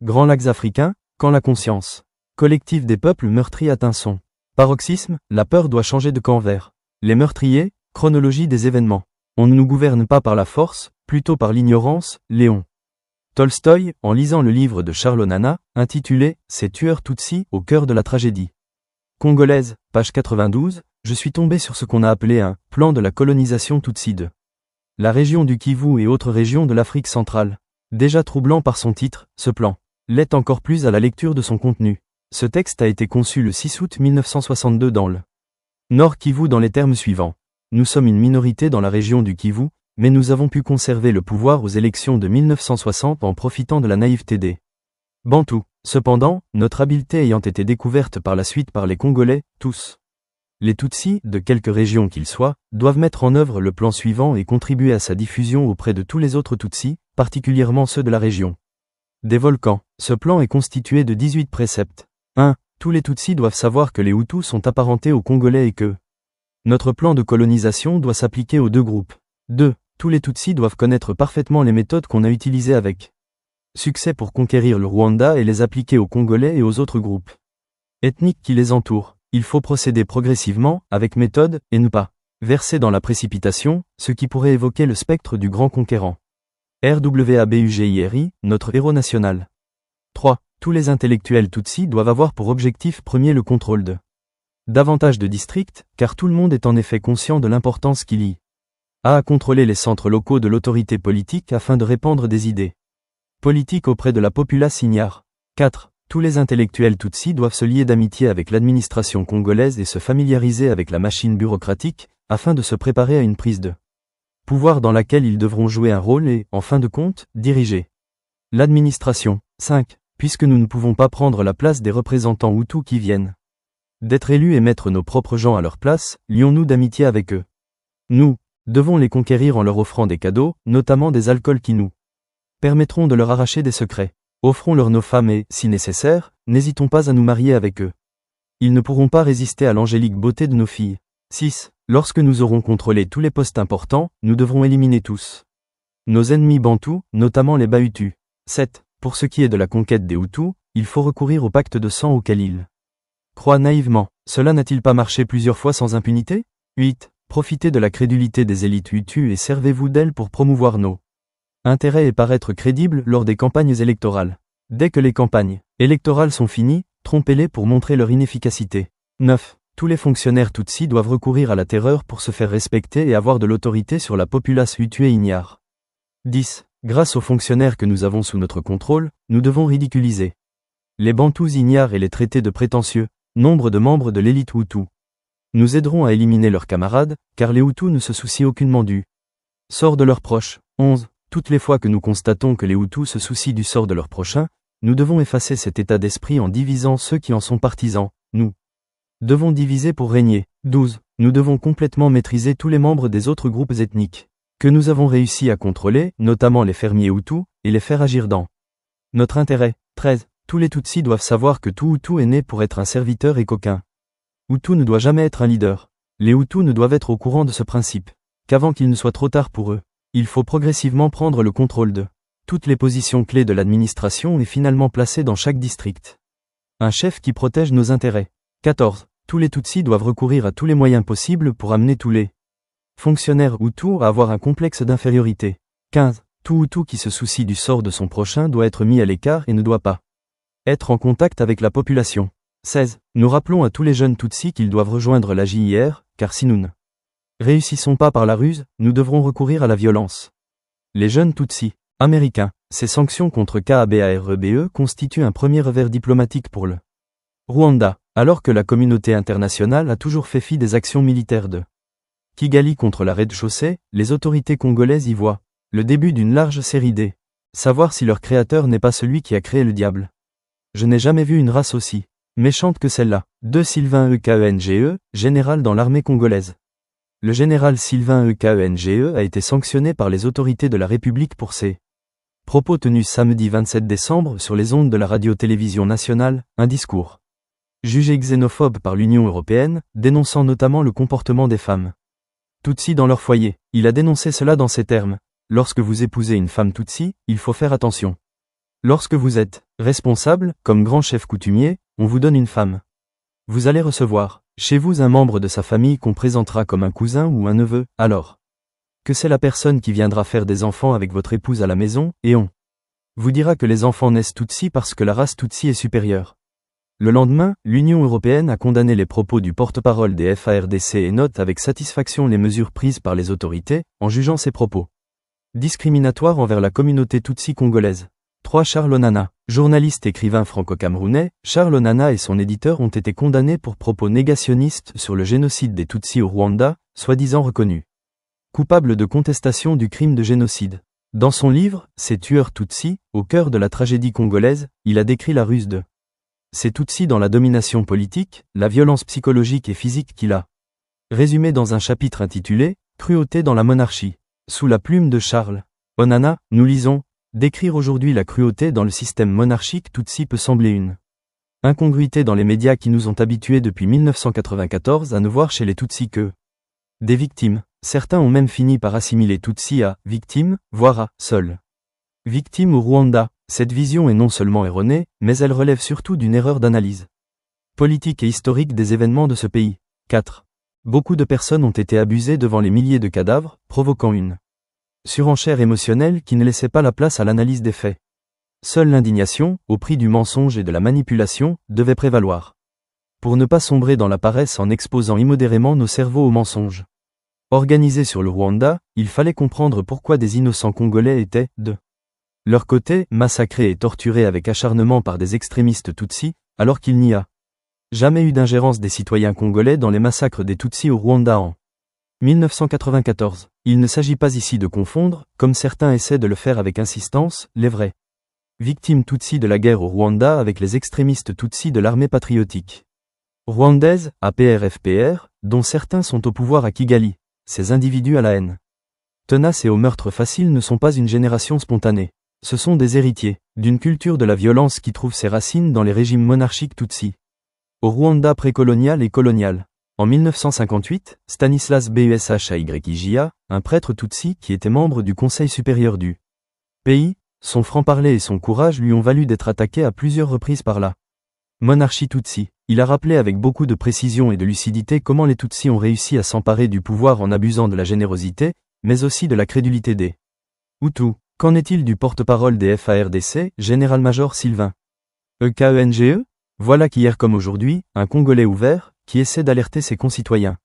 Grands lacs africains, quand la conscience collective des peuples meurtris atteint son paroxysme, la peur doit changer de camp vers les meurtriers, chronologie des événements. On ne nous gouverne pas par la force, plutôt par l'ignorance, Léon Tolstoï, en lisant le livre de Charles Onana, intitulé « Ces tueurs Tutsis au cœur de la tragédie congolaise », page 92, je suis tombé sur ce qu'on a appelé un « plan de la colonisation Tutsi de la région du Kivu et autres régions de l'Afrique centrale ». Déjà troublant par son titre, ce plan l'est encore plus à la lecture de son contenu. Ce texte a été conçu le 6 août 1962 dans le Nord Kivu dans les termes suivants. Nous sommes une minorité dans la région du Kivu, mais nous avons pu conserver le pouvoir aux élections de 1960 en profitant de la naïveté des Bantous. Cependant, notre habileté ayant été découverte par la suite par les Congolais, tous les Tutsis, de quelque région qu'ils soient, doivent mettre en œuvre le plan suivant et contribuer à sa diffusion auprès de tous les autres Tutsis, particulièrement ceux de la région des volcans. Ce plan est constitué de 18 préceptes. 1. Tous les Tutsis doivent savoir que les Hutus sont apparentés aux Congolais et que notre plan de colonisation doit s'appliquer aux deux groupes. 2. Tous les Tutsis doivent connaître parfaitement les méthodes qu'on a utilisées avec succès pour conquérir le Rwanda et les appliquer aux Congolais et aux autres groupes ethniques qui les entourent. Il faut procéder progressivement, avec méthode, et ne pas verser dans la précipitation, ce qui pourrait évoquer le spectre du grand conquérant. RWABUGIRI, notre héros national. 3. Tous les intellectuels Tutsis doivent avoir pour objectif premier le contrôle de davantage de districts, car tout le monde est en effet conscient de l'importance qu'il y a à contrôler les centres locaux de l'autorité politique afin de répandre des idées politiques auprès de la populace ignare. 4. Tous les intellectuels Tutsis doivent se lier d'amitié avec l'administration congolaise et se familiariser avec la machine bureaucratique, afin de se préparer à une prise de pouvoir dans laquelle ils devront jouer un rôle et, en fin de compte, diriger l'administration. 5. Puisque nous ne pouvons pas prendre la place des représentants Hutus qui viennent d'être élus et mettre nos propres gens à leur place, lions-nous d'amitié avec eux. Nous devons les conquérir en leur offrant des cadeaux, notamment des alcools qui nous permettront de leur arracher des secrets. Offrons-leur nos femmes et, si nécessaire, n'hésitons pas à nous marier avec eux. Ils ne pourront pas résister à l'angélique beauté de nos filles. 6. Lorsque nous aurons contrôlé tous les postes importants, nous devrons éliminer tous nos ennemis bantous, notamment les Bahutus. 7. Pour ce qui est de la conquête des Hutus, il faut recourir au pacte de sang auquel ils croient naïvement. Cela n'a-t-il pas marché plusieurs fois sans impunité? 8. Profitez de la crédulité des élites Hutus et servez-vous d'elles pour promouvoir nos intérêts et paraître crédibles lors des campagnes électorales. Dès que les campagnes électorales sont finies, trompez-les pour montrer leur inefficacité. 9. Tous les fonctionnaires Tutsis doivent recourir à la terreur pour se faire respecter et avoir de l'autorité sur la populace Hutu et ignare. 10. Grâce aux fonctionnaires que nous avons sous notre contrôle, nous devons ridiculiser les Bantous ignares et les traiter de prétentieux, nombre de membres de l'élite Hutu. Nous aiderons à éliminer leurs camarades, car les Hutus ne se soucient aucunement du sort de leurs proches. 11. Toutes les fois que nous constatons que les Hutus se soucient du sort de leurs prochains, nous devons effacer cet état d'esprit en divisant ceux qui en sont partisans. Nous devons diviser pour régner. 12. Nous devons complètement maîtriser tous les membres des autres groupes ethniques que nous avons réussi à contrôler, notamment les fermiers Hutus, et les faire agir dans notre intérêt. 13. Tous les Tutsis doivent savoir que tout Hutu est né pour être un serviteur et qu'aucun Hutu ne doit jamais être un leader. Les Hutus ne doivent être au courant de ce principe, qu'avant qu'il ne soit trop tard pour eux, il faut progressivement prendre le contrôle de toutes les positions clés de l'administration et finalement placer dans chaque district un chef qui protège nos intérêts. 14. Tous les Tutsis doivent recourir à tous les moyens possibles pour amener tous les fonctionnaires Hutus à avoir un complexe d'infériorité. 15. Tout Hutu qui se soucie du sort de son prochain doit être mis à l'écart et ne doit pas être en contact avec la population. 16. Nous rappelons à tous les jeunes Tutsis qu'ils doivent rejoindre la JIR, car si nous ne réussissons pas par la ruse, nous devrons recourir à la violence. Les jeunes Tutsis américains, ces sanctions contre KABAREBE constituent un premier revers diplomatique pour le Rwanda, alors que la communauté internationale a toujours fait fi des actions militaires de Kigali contre la rez-de-chaussée, les autorités congolaises y voient le début d'une large série d'. Savoir si leur créateur n'est pas celui qui a créé le diable. Je n'ai jamais vu une race aussi méchante que celle-là. 2. Sylvain Ekenge, général dans l'armée congolaise. Le général Sylvain Ekenge a été sanctionné par les autorités de la République pour ses propos tenus samedi 27 décembre sur les ondes de la radio-télévision nationale, un discours jugé xénophobe par l'Union européenne, dénonçant notamment le comportement des femmes Tutsi dans leur foyer. Il a dénoncé cela dans ces termes. Lorsque vous épousez une femme Tutsi, il faut faire attention. Lorsque vous êtes responsable, comme grand chef coutumier, on vous donne une femme. Vous allez recevoir chez vous un membre de sa famille qu'on présentera comme un cousin ou un neveu, alors que c'est la personne qui viendra faire des enfants avec votre épouse à la maison, et on vous dira que les enfants naissent Tutsi parce que la race Tutsi est supérieure. Le lendemain, l'Union européenne a condamné les propos du porte-parole des FARDC et note avec satisfaction les mesures prises par les autorités, en jugeant ces propos discriminatoires envers la communauté Tutsi congolaise. 3. Charles Onana, journaliste écrivain franco-camerounais, Charles Onana et son éditeur ont été condamnés pour propos négationnistes sur le génocide des Tutsis au Rwanda, soi-disant reconnus coupables de contestation du crime de génocide. Dans son livre, Ces tueurs Tutsis, au cœur de la tragédie congolaise, il a décrit la ruse de ces Tutsis dans la domination politique, la violence psychologique et physique qu'il a résumé dans un chapitre intitulé « Cruauté dans la monarchie ». Sous la plume de Charles Onana, nous lisons « Décrire aujourd'hui la cruauté dans le système monarchique Tutsi peut sembler une incongruité dans les médias qui nous ont habitués depuis 1994 à ne voir chez les Tutsis que des victimes. Certains ont même fini par assimiler Tutsi à victime, voire à seul victime au Rwanda. Cette vision est non seulement erronée, mais elle relève surtout d'une erreur d'analyse politique et historique des événements de ce pays. 4. Beaucoup de personnes ont été abusées devant les milliers de cadavres, provoquant une surenchère émotionnelle qui ne laissait pas la place à l'analyse des faits. Seule l'indignation, au prix du mensonge et de la manipulation, devait prévaloir. Pour ne pas sombrer dans la paresse en exposant immodérément nos cerveaux aux mensonges organisés sur le Rwanda, il fallait comprendre pourquoi des innocents Congolais étaient, de leur côté, massacrés et torturés avec acharnement par des extrémistes Tutsis, alors qu'il n'y a jamais eu d'ingérence des citoyens congolais dans les massacres des Tutsis au Rwanda en 1994. Il ne s'agit pas ici de confondre, comme certains essaient de le faire avec insistance, les vraies victimes Tutsis de la guerre au Rwanda avec les extrémistes Tutsis de l'armée patriotique rwandaise, APR-FPR, dont certains sont au pouvoir à Kigali. Ces individus à la haine tenace et au meurtre facile ne sont pas une génération spontanée. Ce sont des héritiers d'une culture de la violence qui trouve ses racines dans les régimes monarchiques Tutsis au Rwanda précolonial et colonial. En 1958, Stanislas Bushayija, un prêtre Tutsi qui était membre du Conseil supérieur du pays, son franc-parler et son courage lui ont valu d'être attaqué à plusieurs reprises par la monarchie Tutsi. Il a rappelé avec beaucoup de précision et de lucidité comment les Tutsis ont réussi à s'emparer du pouvoir en abusant de la générosité, mais aussi de la crédulité des Hutus. Qu'en est-il du porte-parole des FARDC, général-major Sylvain Ekenge? Voilà qu'hier comme aujourd'hui, un Congolais ouvert, qui essaie d'alerter ses concitoyens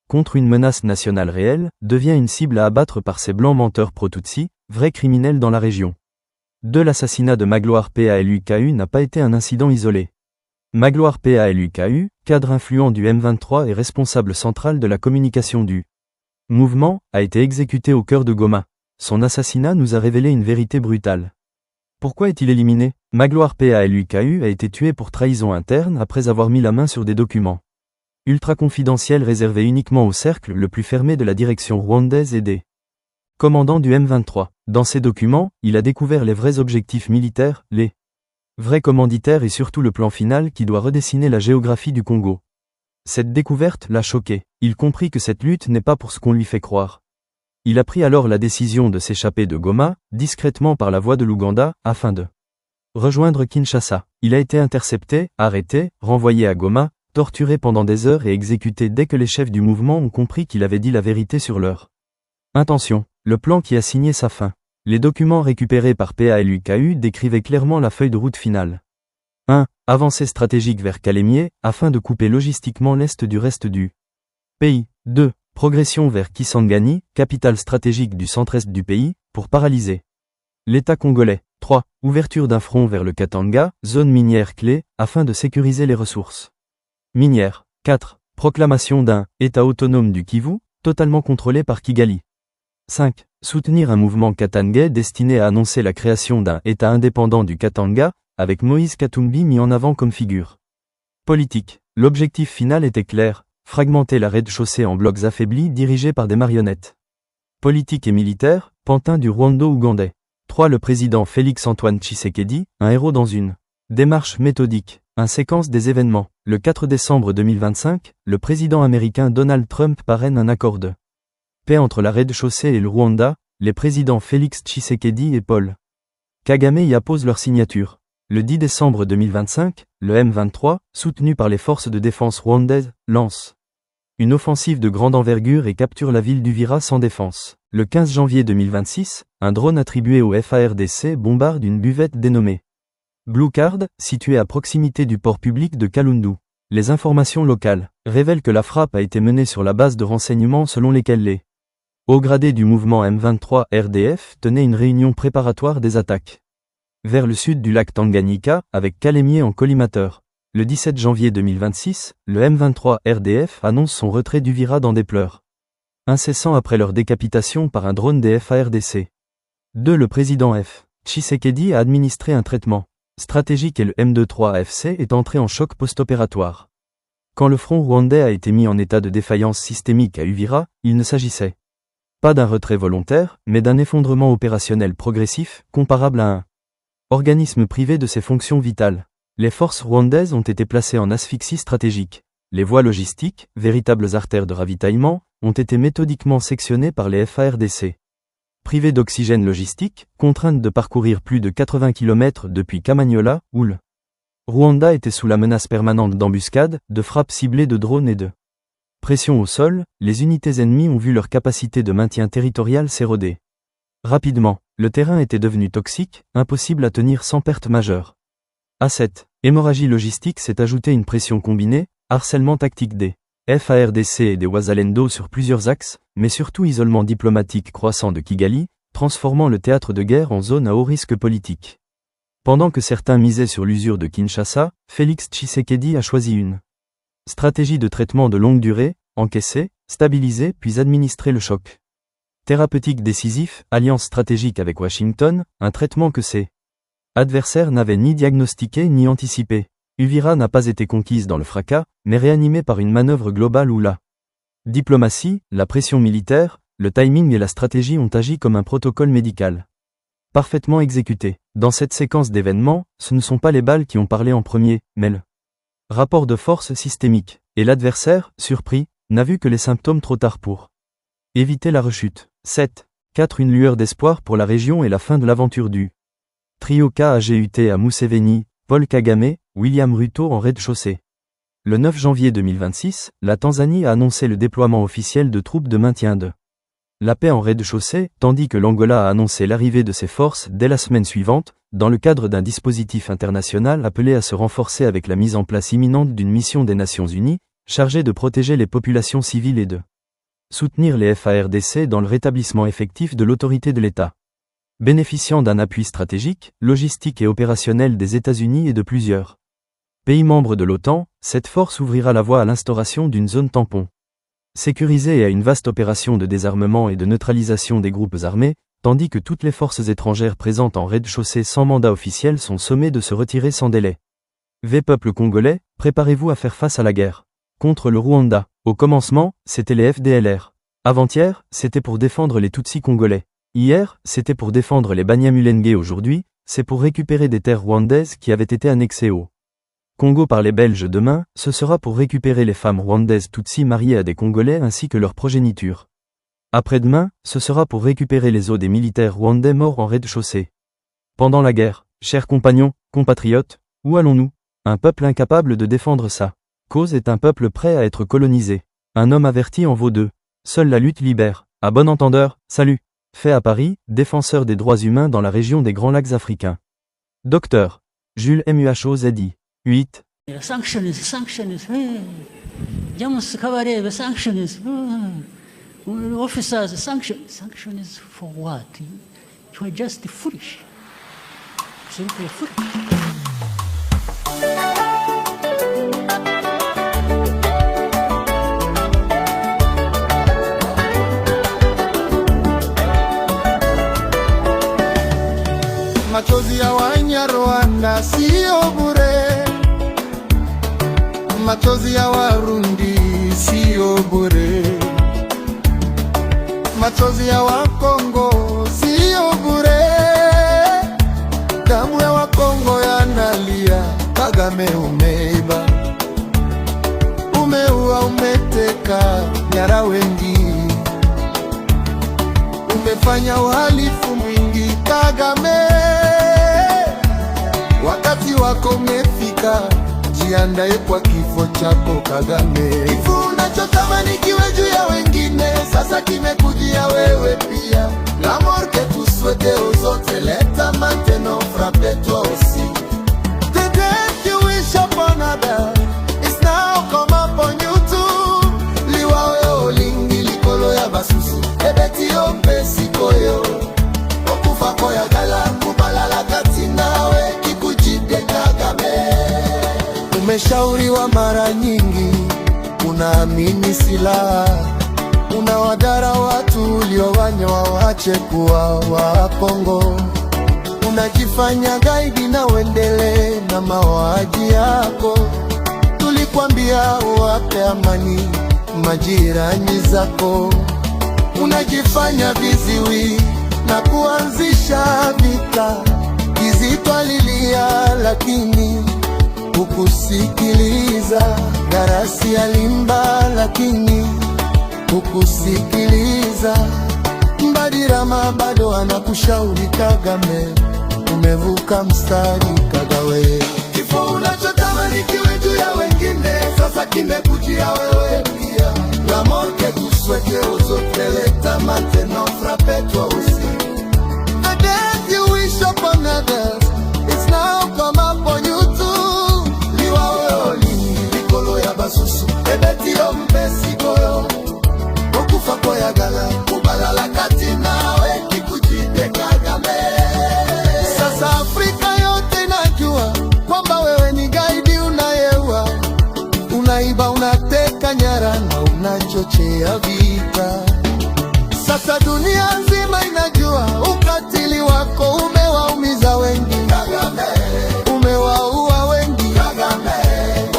contre une menace nationale réelle, devient une cible à abattre par ces blancs menteurs pro-Tutsi, vrais criminels dans la région. 2. L'assassinat de Magloire Paluku n'a pas été un incident isolé. Magloire Paluku, cadre influent du M23 et responsable central de la communication du mouvement, a été exécuté au cœur de Goma. Son assassinat nous a révélé une vérité brutale. Pourquoi est-il éliminé? Magloire Paluku a été tué pour trahison interne après avoir mis la main sur des documents ultra confidentiels réservés uniquement au cercle le plus fermé de la direction rwandaise et des commandants du M23. Dans ces documents, il a découvert les vrais objectifs militaires, les vrais commanditaires et surtout le plan final qui doit redessiner la géographie du Congo. Cette découverte l'a choqué. Il comprit que cette lutte n'est pas pour ce qu'on lui fait croire. Il a pris alors la décision de s'échapper de Goma, discrètement par la voie de l'Ouganda, afin de rejoindre Kinshasa. Il a été intercepté, arrêté, renvoyé à Goma, torturé pendant des heures et exécuté dès que les chefs du mouvement ont compris qu'il avait dit la vérité sur leur intention. Le plan qui a signé sa fin. Les documents récupérés par Paluku décrivaient clairement la feuille de route finale. 1. Avancée stratégique vers Kalemie, afin de couper logistiquement l'est du reste du pays. 2. Progression vers Kisangani, capitale stratégique du centre-est du pays, pour paralyser l'État congolais. 3. Ouverture d'un front vers le Katanga, zone minière clé, afin de sécuriser les ressources minières. 4. Proclamation d'un État autonome du Kivu, totalement contrôlé par Kigali. 5. Soutenir un mouvement katangais destiné à annoncer la création d'un État indépendant du Katanga, avec Moïse Katumbi mis en avant comme figure politique. L'objectif final était clair, fragmenter la rez-de-chaussée en blocs affaiblis dirigés par des marionnettes politiques et militaires, pantins du Rwando-Ougandais. 3. Le président Félix-Antoine Tshisekedi, un héros dans une démarche méthodique. Séquence des événements. Le 4 décembre 2025, le président américain Donald Trump parraine un accord de paix entre la rez-de-chaussée et le Rwanda, les présidents Félix Tshisekedi et Paul Kagame y appose leur signature. Le 10 décembre 2025, le M23, soutenu par les forces de défense rwandaises, lance une offensive de grande envergure et capture la ville d'Uvira sans défense. Le 15 janvier 2026, un drone attribué au FARDC bombarde une buvette dénommée Blue Card, située à proximité du port public de Kalundu. Les informations locales révèlent que la frappe a été menée sur la base de renseignements selon lesquels les hauts gradés du mouvement M23 RDF tenaient une réunion préparatoire des attaques vers le sud du lac Tanganyika, avec Kalemie en collimateur. Le 17 janvier 2026, le M23 RDF annonce son retrait d'Uvira dans des pleurs incessants après leur décapitation par un drone des FARDC. 2. Le président F. Tshisekedi a administré un traitement stratégique et le M23 AFC est entré en choc post-opératoire. Quand le front rwandais a été mis en état de défaillance systémique à Uvira, il ne s'agissait pas d'un retrait volontaire, mais d'un effondrement opérationnel progressif, comparable à un organisme privé de ses fonctions vitales. Les forces rwandaises ont été placées en asphyxie stratégique. Les voies logistiques, véritables artères de ravitaillement, ont été méthodiquement sectionnées par les FARDC. Privées d'oxygène logistique, contraintes de parcourir plus de 80 km depuis Kamanyola, où le Rwanda était sous la menace permanente d'embuscades, de frappes ciblées de drones et de pression au sol, les unités ennemies ont vu leur capacité de maintien territorial s'éroder. Rapidement, le terrain était devenu toxique, impossible à tenir sans perte majeure. À cette hémorragie logistique s'est ajoutée une pression combinée, harcèlement tactique des FARDC et des Wazalendo sur plusieurs axes, mais surtout isolement diplomatique croissant de Kigali, transformant le théâtre de guerre en zone à haut risque politique. Pendant que certains misaient sur l'usure de Kinshasa, Félix Tshisekedi a choisi une stratégie de traitement de longue durée, encaisser, stabiliser puis administrer le choc thérapeutique décisif, alliance stratégique avec Washington, un traitement que ses adversaires n'avaient ni diagnostiqué ni anticipé. Uvira n'a pas été conquise dans le fracas, mais réanimée par une manœuvre globale où la diplomatie, la pression militaire, le timing et la stratégie ont agi comme un protocole médical parfaitement exécuté. Dans cette séquence d'événements, ce ne sont pas les balles qui ont parlé en premier, mais le rapport de force systémique, et l'adversaire, surpris, n'a vu que les symptômes trop tard pour éviter la rechute. 7. 4. Une lueur d'espoir pour la région et la fin de l'aventure du trio KAGUT à Museveni, Paul Kagame, William Ruto en rez-de-chaussée. Le 9 janvier 2026, la Tanzanie a annoncé le déploiement officiel de troupes de maintien de la paix en rez-de-chaussée, tandis que l'Angola a annoncé l'arrivée de ses forces dès la semaine suivante, dans le cadre d'un dispositif international appelé à se renforcer avec la mise en place imminente d'une mission des Nations Unies, chargée de protéger les populations civiles et de soutenir les FARDC dans le rétablissement effectif de l'autorité de l'État. Bénéficiant d'un appui stratégique, logistique et opérationnel des États-Unis et de plusieurs pays membres de l'OTAN, cette force ouvrira la voie à l'instauration d'une zone tampon sécurisée et à une vaste opération de désarmement et de neutralisation des groupes armés, tandis que toutes les forces étrangères présentes en rez-de-chaussée sans mandat officiel sont sommées de se retirer sans délai. Peuple congolais, préparez-vous à faire face à la guerre contre le Rwanda. Au commencement, c'était les FDLR. Avant-hier, c'était pour défendre les Tutsis congolais. Hier, c'était pour défendre les Banyamulenge. Aujourd'hui, c'est pour récupérer des terres rwandaises qui avaient été annexées au Congo par les Belges. Demain, ce sera pour récupérer les femmes rwandaises Tutsis mariées à des Congolais ainsi que leur progéniture. Après-demain, ce sera pour récupérer les os des militaires rwandais morts en rez-de-chaussée pendant la guerre. Chers compagnons, compatriotes, où allons-nous? Un peuple incapable de défendre sa cause est un peuple prêt à être colonisé. Un homme averti en vaut deux. Seule la lutte libère. À bon entendeur, salut. Fait à Paris, défenseur des droits humains dans la région des Grands Lacs africains. Docteur Jules Muhozedi. 8. Sanctions. James Kabarebe, sanctions. Officers, sanctions for what? You are just foolish. Simply foolish. Machozi ya Wanyarwanda sio bure, machozi ya Warundi sio bure, machozi ya Wakongo sio bure, damu ya Wakongo yanalia. Kagame umeiba, umeua, umeteka nyara wengi, umefanya uhalifu mwingi Kagame. wako umefika, jiandae kwa kifo chako Kagame. Kifo unachotamani kiwe juu ya wengine, sasa kimekujia wewe pia. La mort que tu souhaitais aux autres, l'État maintenant frappe toi aussi. The death you wish upon others is now come upon you too. Liwawe olingi likolo ya basusu, ebeti ompe sikoyo. Okufa koya gala kubalala kati nawe kikujide Kagame. Umeshauriwa mara nyingi, unaamini silaha, unawadara watu uliowanywa wache kuwa wa Kongo. Unajifanya gaidi na uendelee na mauaji yako. Tulikwambia uwape amani majirani zako. Unajifanya viziwi na kuanzisha vita. Kizito alilia lakini hukusikiliza. Darasi alimba lakini hukusikiliza. Mbadirama bado anakushauri Kagame, umevuka mstari Kagawe. Kifo unachotamani kiwe juu ya wengine, sasa kimekujia wewe pia. La mort que tu souhaitais aux autres, l'État maintenant frappe toi aussi. The death you wish upon others, it's now come upon you too. Liwawe olingi likolo ya basusu, ebeti ompe sikoyo. Okufa koya gala kubalala kati nawe kikujide Kagame. Sasa Afrika yote inajua kwamba wewe ni gaidi unayeua, unaiba, unateka nyara na unachochea vita. Sasa dunia nzima inajua ukatili wako umewaumiza wengi Kagame. Umewaua wengi Kagame.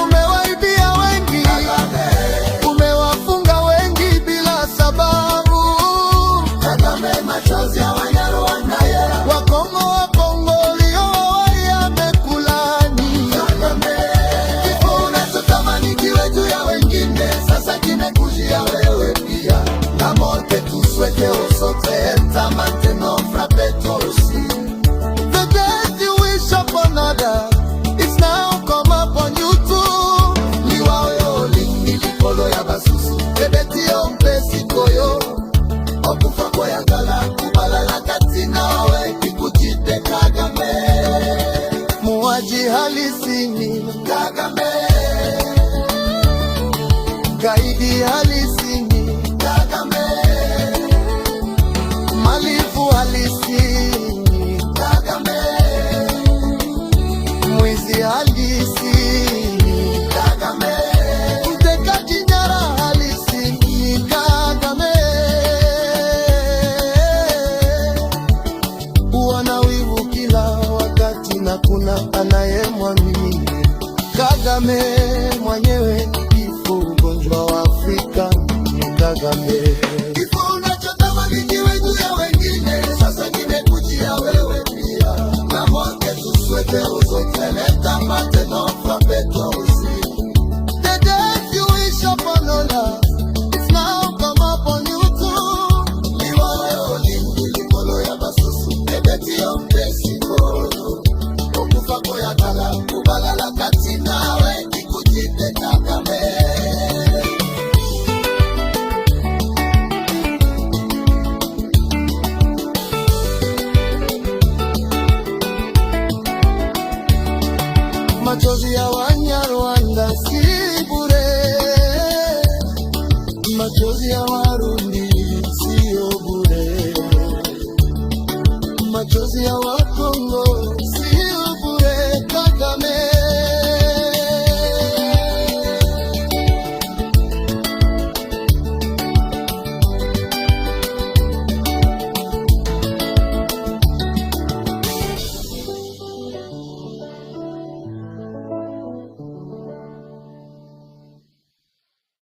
Umewaibia wengi Kagame. Umewafunga wengi bila sababu Kagame. Machozi ya Wanyarwanda Wakongo waliowahi yamekulani Kagame. Kifo unachotamani kiwe juu ya wengine, sasa kimekujia wewe pia. La mort que tu souhaitais aux autres, l'État maintenant frappe toi aussi. The death you wish upon others, it's now come upon you too. Liwawe olingi likolo ya basusu, ebeti ompe sikoyo. Okufa koya gala kubalala kati nawe kikujide Kagame. Muuaji halisi ni Kagame. Gaidi halisi ni Kagame. Malifu halisi ni Kagame. Mwizi halisi ni Kagame. Mtekaji nyara halisi ni Kagame. Wana wivu kila wakati na kuna anayemwamini Kagame. Mwenyewe kifo, ugonjwa wa Afrika ni Kagame. Kifo unachotamani kiwe juu ya wengine, sasa kimekujia wewe pia. La mort que tu souhaitais aux autres, l'État maintenant frappe toi aussi. The death you wish upon others, it's now come upon you too. Liwawe olingi likolo ya basusu, ebeti ompe sikoyo. Okufa koya gala kubalala kati nawe kikujide Kagame. Machozi ya Wanyarwanda si bure, machozi ya Warundi